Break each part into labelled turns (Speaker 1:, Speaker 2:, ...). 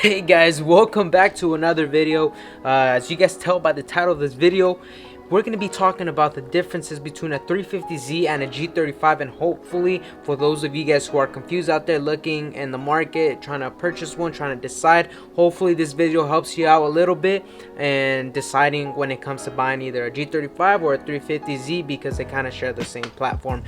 Speaker 1: Hey guys, welcome back to another video. As you guys tell by the title of this video, we're going to be talking about the differences between a 350Z and a G35, and hopefully for those of you guys who are confused out there looking in the market, trying to purchase one, trying to decide, hopefully this video helps you out a little bit and deciding when it comes to buying either a G35 or a 350Z, because they kind of share the same platform.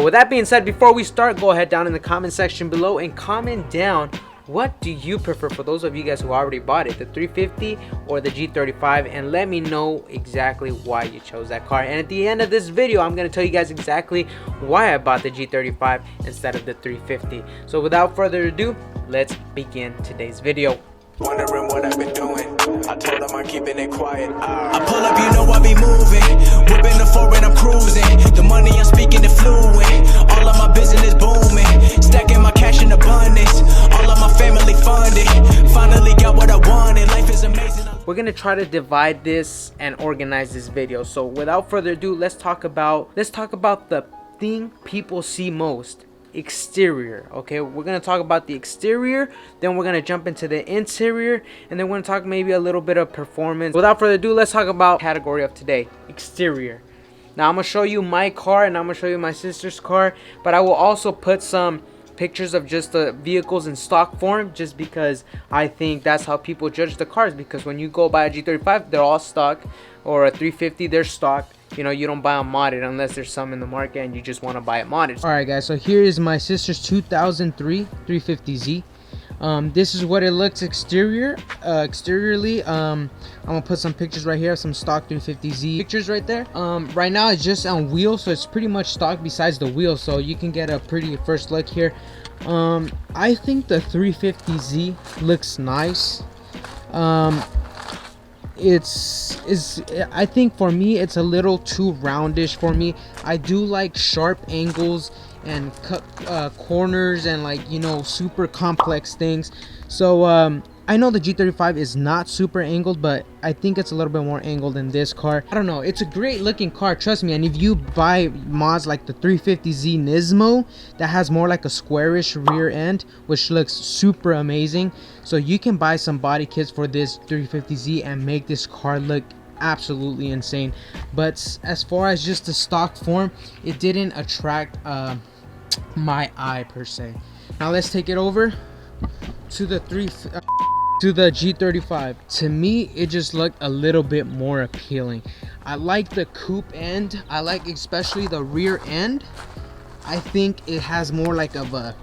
Speaker 1: With that being said, before we start, go ahead down in the comment section below and comment down, what do you prefer, for those of you guys who already bought it, the 350 or the G35, and let me know exactly why you chose that car. And at the end of this video, I'm going to tell you guys exactly why I bought the G35 instead of the 350. So without further ado, let's begin today's video.
Speaker 2: Wondering what I've been doing. I told them I'm keeping it quiet. I pull up, you know I be moving. Whipping the foreign, I'm cruising. The money I'm speaking is fluent. All of my business booming. Stacking my cash in abundance. All of my family funded. Finally got what I wanted. Life is amazing.
Speaker 1: We're gonna try to divide this and organize this video. So without further ado, let's talk about the thing people see most. Exterior. Okay, we're gonna talk about the exterior, then we're gonna jump into the interior, and then we're gonna talk maybe a little bit of performance. Without further ado, let's talk about category of today, exterior. Now I'm gonna show you my car and I'm gonna show you my sister's car, but I will also put some pictures of just the vehicles in stock form, just because I think that's how people judge the cars. Because when you go buy a G35, they're all stock, or a 350, they're stock. You know, you don't buy them modded unless there's some in the market and you just want to buy it modded. Alright guys, so here is my sister's 2003 350Z. This is what it looks exteriorly. I'm gonna put some pictures right here, some stock 350Z pictures right there. Right now it's just on wheels, so it's pretty much stock besides the wheels, so you can get a pretty first look here. I think the 350Z looks nice. I think for me it's a little too roundish for me. I do like sharp angles and cut corners and, like, you know, super complex things. So I know the G35 is not super angled, but I think it's a little bit more angled in this car. I don't know, it's a great looking car, trust me. And if you buy mods like the 350Z Nismo, that has more like a squarish rear end, which looks super amazing, so you can buy some body kits for this 350Z and make this car look absolutely insane. But as far as just the stock form, it didn't attract my eye per se. Now let's take it over to the G35. To me, it just looked a little bit more appealing. I like the coupe end. I like especially the rear end. I think it has more like of a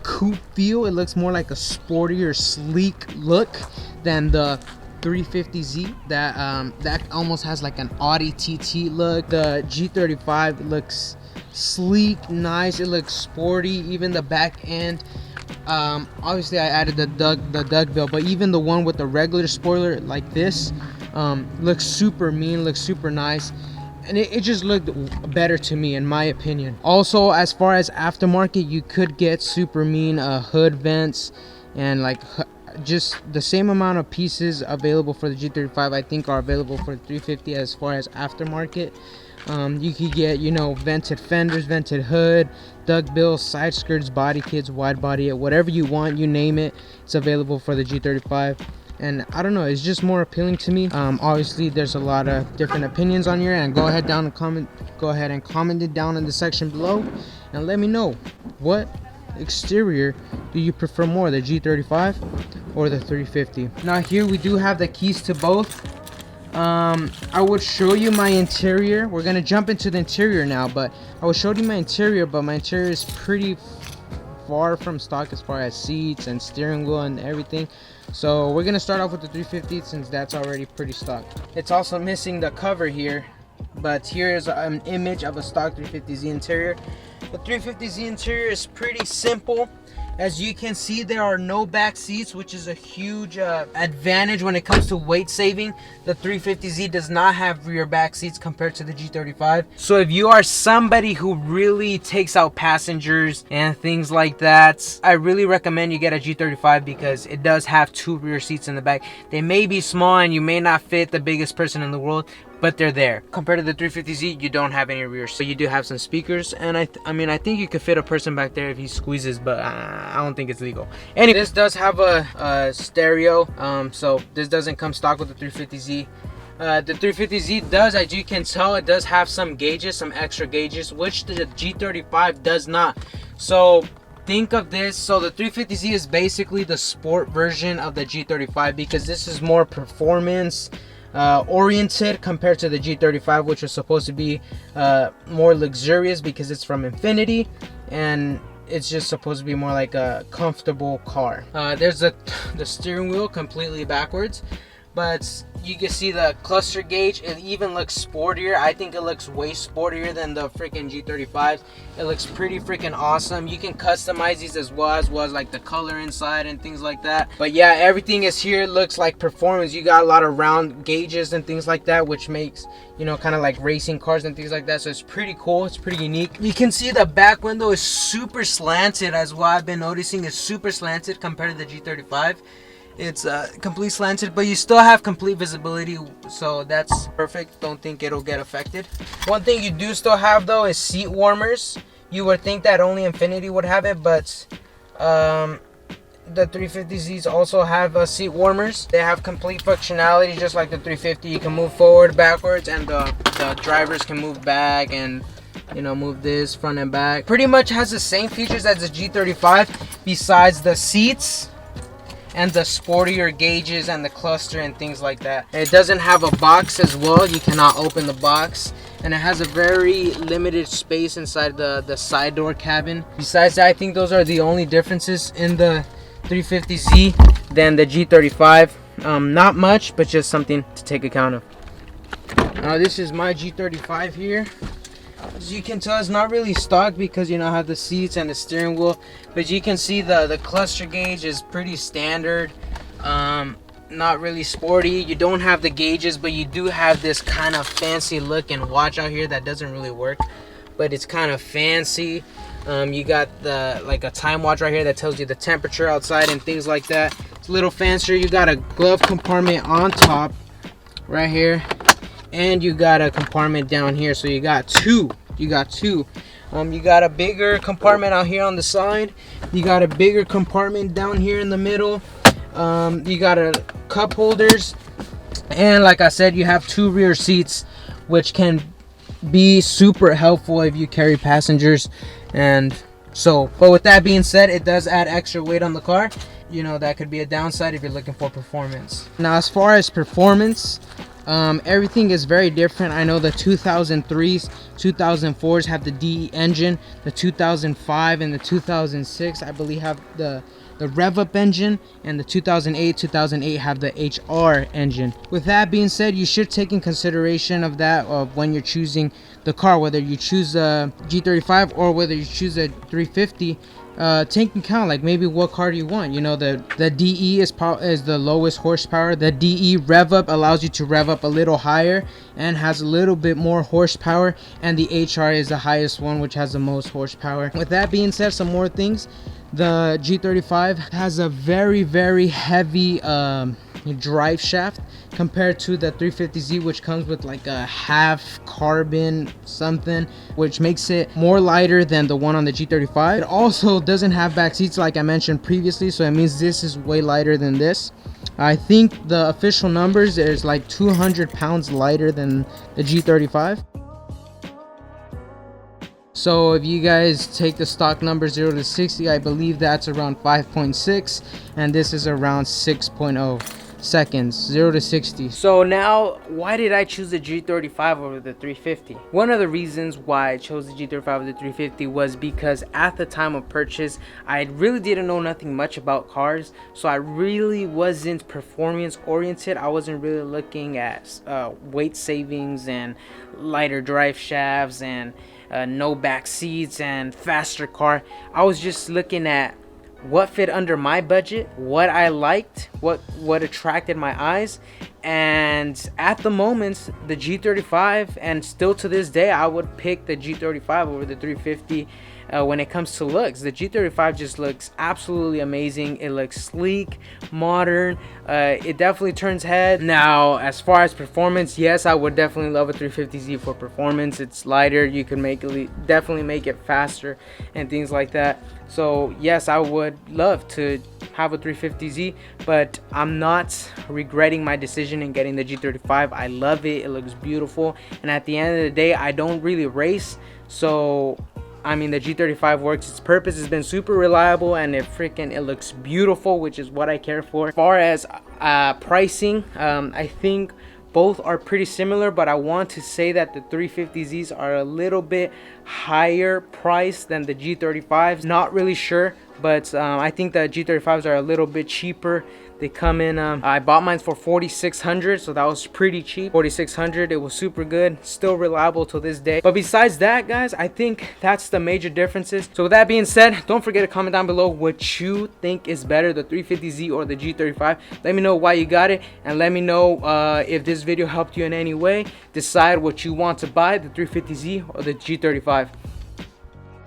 Speaker 1: coupe feel. It looks more like a sportier, sleek look than the 350Z that almost has like an Audi TT look. The G35 looks sleek, nice. It looks sporty. Even the back end, obviously I added the duckbill, but even the one with the regular spoiler like this looks super mean, looks super nice, and it just looked better to me in my opinion. Also, as far as aftermarket, you could get super mean hood vents and like just the same amount of pieces available for the G35 I think are available for the 350 as far as aftermarket. You could get, you know, vented fenders, vented hood, duckbills, side skirts, body kits, wide body, whatever you want, you name it, it's available for the G35. And I don't know, it's just more appealing to me. Obviously there's a lot of different opinions on here, and go ahead and comment it down in the section below and let me know, what exterior do you prefer more, the G35 or the 350? Now here we do have the keys to both. I would show you my interior. We're gonna jump into the interior now, but I will show you my interior, but my interior is pretty far from stock as far as seats and steering wheel and everything. So we're gonna start off with the 350 since that's already pretty stock. It's also missing the cover here, but here is an image of a stock 350Z interior. The 350Z interior is pretty simple. As you can see, there are no back seats, which is a huge advantage when it comes to weight saving. The 350Z does not have rear back seats compared to the G35. So if you are somebody who really takes out passengers and things like that, I really recommend you get a G35 because it does have two rear seats in the back. They may be small and you may not fit the biggest person in the world, but they're there. Compared to the 350Z, you don't have any rear, so you do have some speakers, and I mean, I think you could fit a person back there if he squeezes, but I don't think it's legal. Anyway, this does have a stereo, so this doesn't come stock with the 350Z. The 350Z does, as you can tell, it does have some gauges, some extra gauges, which the G35 does not. So think of this, so the 350Z is basically the sport version of the G35, because this is more performance oriented compared to the G35, which was supposed to be more luxurious because it's from Infinity, and it's just supposed to be more like a comfortable car. There's the steering wheel completely backwards, but you can see the cluster gauge. It even looks sportier. I think it looks way sportier than the freaking G35. It looks pretty freaking awesome. You can customize these as well as like the color inside and things like that. But yeah, everything is here. It looks like performance. You got a lot of round gauges and things like that, which makes, you know, kind of like racing cars and things like that. So it's pretty cool. It's pretty unique. You can see the back window is super slanted, as what I've been noticing is super slanted compared to the G35. It's complete slanted, but you still have complete visibility, so that's perfect. Don't think it'll get affected. One thing you do still have though is seat warmers. You would think that only Infinity would have it, but the 350Zs also have seat warmers. They have complete functionality just like the 350. You can move forward, backwards, and the drivers can move back and, you know, move this front and back. Pretty much has the same features as the G35 besides the seats and the sportier gauges and the cluster and things like that. It doesn't have a box as well. You cannot open the box, and it has a very limited space inside the side door cabin. Besides that, I think those are the only differences in the 350Z than the G35. Not much, but just something to take account of. Now this is my G35 here. As you can tell, it's not really stock because, you know, I have the seats and the steering wheel, but you can see the cluster gauge is pretty standard. Not really sporty. You don't have the gauges, but you do have this kind of fancy looking watch out here that doesn't really work, but it's kind of fancy. You got like a time watch right here that tells you the temperature outside and things like that. It's a little fancier. You got a glove compartment on top right here, and you got a compartment down here, so you got two. You got a bigger compartment out here on the side. You got a bigger compartment down here in the middle. You got a cup holders, and like I said, you have two rear seats, which can be super helpful if you carry passengers. And so, but with that being said, it does add extra weight on the car. You know, that could be a downside if you're looking for performance. Now, as far as performance, everything is very different. I know the 2003s, 2004s have the DE engine. The 2005 and the 2006, I believe, have the rev up engine, and the 2008 have the HR engine. With that being said, you should take in consideration of that when you're choosing the car, whether you choose a G35 or whether you choose a 350. Take into account, like, maybe what car do you want. You know, the DE is the lowest horsepower. The DE rev up allows you to rev up a little higher and has a little bit more horsepower, and the HR is the highest one, which has the most horsepower. With that being said, some more things. The G35 has a very, very heavy drive shaft compared to the 350Z, which comes with like a half carbon something, which makes it more lighter than the one on the G35. It also doesn't have back seats like I mentioned previously, so it means this is way lighter than this. I think the official numbers is like 200 pounds lighter than the G35. So if you guys take the stock number 0 to 60, I believe that's around 5.6, and this is around 6.0 seconds, 0 to 60. So now, why did I choose the G35 over the 350? One of the reasons why I chose the G35 over the 350 was because at the time of purchase, I really didn't know nothing much about cars, so I really wasn't performance oriented. I wasn't really looking at weight savings and lighter drive shafts and no back seats and faster car. I was just looking at what fit under my budget, what I liked, what attracted my eyes. And at the moment, the G35, and still to this day, I would pick the G35 over the 350. when it comes to looks. The G35 just looks absolutely amazing. It looks sleek, modern. It definitely turns head. Now, as far as performance, yes, I would definitely love a 350Z for performance. It's lighter. You can definitely make it faster and things like that. So yes, I would love to have a 350Z, but I'm not regretting my decision in getting the G35. I love it. It looks beautiful, and at the end of the day, I don't really race, so I mean, the G35 works its purpose. It's been super reliable, and it looks beautiful, which is what I care for. As far as pricing, I think both are pretty similar, but I want to say that the 350Zs are a little bit higher priced than the G35s. Not really sure, but I think the G35s are a little bit cheaper. They come in, I bought mine for $4,600, so that was pretty cheap. $4,600, it was super good, still reliable to this day. But besides that, guys, I think that's the major differences. So with that being said, don't forget to comment down below what you think is better, the 350Z or the G35. Let me know why you got it, and let me know if this video helped you in any way. Decide what you want to buy, the 350Z or the G35.